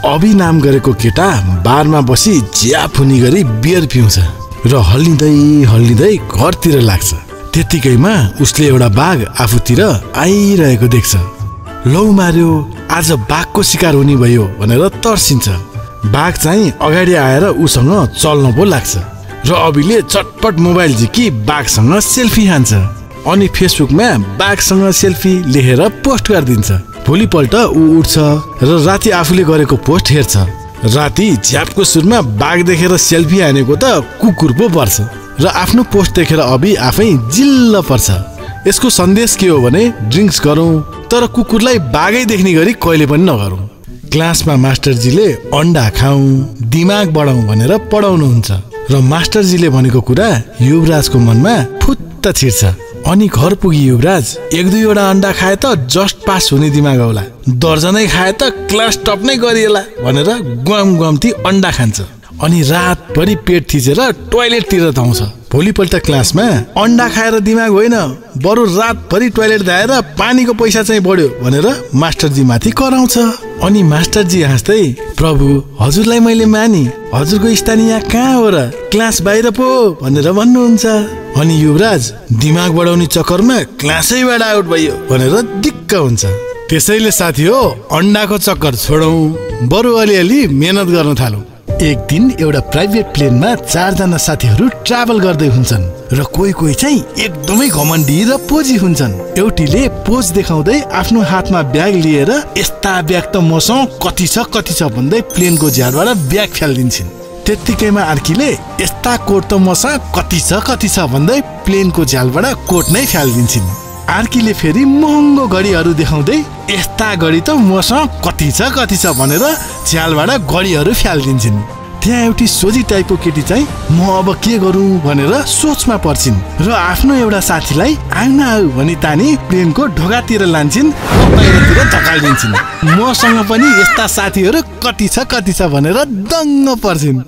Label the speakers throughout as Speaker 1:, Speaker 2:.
Speaker 1: अभि नाम गरेको केटा बारमा बसी ज्याफुनी गरी बियर पिउँछ र हल्लिँदै घरतिर लाग्छ। त्यतिकैमा उसले एउटा बाघ आफूतिर आइरहेको देख्छ। लौ मार्यो, आज बाघको शिकार हुने भयो भनेर तर्सिन्छ। बाघ चाहिँ अगाडि आएर उसँग चल्न पो लाग्छ र अभिले चटपट मोबाइल झिकी बाघसँग सेल्फी हान्छ अनि फेसबुकमा बाघसँग सेल्फी लेखेर पोस्ट गरिदिन्छ। भोलिपल्ट ऊ उठ्छ र राति आफूले गरेको पोस्ट हेर्छ। राति झ्यापको सुरमा बाघ देखेर सेल्फी हानेको त कुकुर पो पर्छ र आफ्नो पोस्ट देखेर अभि आफै जिल्ल पर्छ। यसको सन्देश के हो भने ड्रिङ्क्स गरौँ तर कुकुरलाई बाघै देख्ने गरी कहिले पनि नगरौँ। क्लासमा मास्टरजीले अन्डा खाऊ, दिमाग बढाउँ भनेर पढाउनुहुन्छ र मास्टरजीले भनेको कुरा युवराजको मनमा फुत्त छिर्छ। अनि घर पुगी युवराज 1-2 अन्डा खाए त जस्ट पास हुने दिमाग होला, दर्जनै खाए त क्लास टप नै गरिएला भनेर गमती अन्डा खान्छ अनि रातभरि पेट थिचेर टोयलेटतिर धाउँछ। भोलिपल्ट क्लासमा अन्डा खाएर दिमाग होइन बरु रातभरि टोयलेट धाएर पानीको पैसा चाहिँ बढ्यो भनेर मास्टरजी माथि कराउँछ। अनि मास्टरजी हाँस्दै प्रभु हजुरलाई मैले मानी, हजुरको स्थान यहाँ कहाँ हो र, क्लास बाहिर पो भनेर भन्नुहुन्छ। अनि युवराज दिमाग बढाउने चक्करमा क्लासैबाट आउट भयो भनेर दिक्क हुन्छ। त्यसैले साथी हो अन्डाको चक्कर छोडौँ, बरु अलिअलि मेहनत गर्न थालौँ। एक दिन एउटा प्राइभेट प्लेनमा 4 जना साथीहरू ट्राभल गर्दै हुन्छन् र कोही चाहिँ एकदमै घमण्डी र पोजी हुन्छन्। एउटीले पोज देखाउँदै आफ्नो हातमा ब्याग लिएर यस्ता ब्याग त मसँग कति छ भन्दै प्लेनको झ्यालबाट ब्याग फ्यालिदिन्छन्। त्यतिकैमा अर्कीले यस्ता कोट त मसँग कति छ भन्दै प्लेनको झ्यालबाट कोट नै फ्यालिदिन्छन्। अर्कीले फेरि महँगो घडीहरू देखाउँदै यस्ता घडी त मसँग कति छ भनेर झ्यालबाट घडीहरू फ्यालिदिन्छन्। त्यहाँ एउटी सोझी टाइपको केटी चाहिँ म अब के गरौँ भनेर सोचमा पर्छिन् र आफ्नो एउटा साथीलाई आऊ भनी तानी प्लेनको ढोकातिर लान्छन् र बाहिरतिर धकालिदिन्छन्। मसँग पनि यस्ता साथीहरू कति छ भनेर दङ्ग पर्छिन्।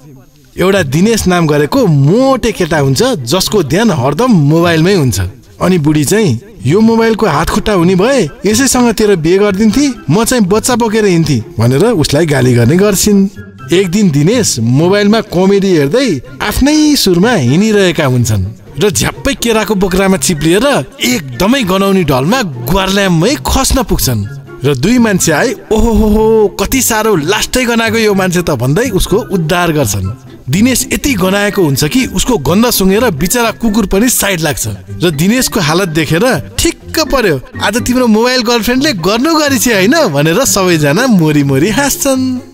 Speaker 1: एउटा दिनेश नाम गरेको मोटे केटा हुन्छ जसको ध्यान हरदम मोबाइलमै हुन्छ। अनि बुढी चाहिँ यो मोबाइलको हात खुट्टा हुने भए यसैसँग तेरो बिहे गरिदिन्थे, म चाहिँ बच्चा बोकेर हिँड्थे भनेर उसलाई गाली गर्ने गर्छिन्। एक दिन दिनेश मोबाइलमा कमेडी हेर्दै आफ्नै सुरमा हिँडिरहेका हुन्छन् र झ्याप्पै केराको बोक्रामा चिप्लिएर एकदमै गनाउने ढलमा ग्वारल्याममै खस्न पुग्छन् र 2 मान्छे आए ओहो कति साह्रो लास्टै गनाएको यो मान्छे त भन्दै उसको उद्धार गर्छन्। दिनेश यति गनाएको हुन्छ कि उसको गन्ध सुँगेर बिचरा कुकुर पनि साइड लाग्छ र दिनेशको हालत देखेर ठिक्क पर्यो, आज तिम्रो मोबाइल गर्लफ्रेन्डले गर्नु गरेछ हैन भनेर सबैजना मोरी हाँस्छन्।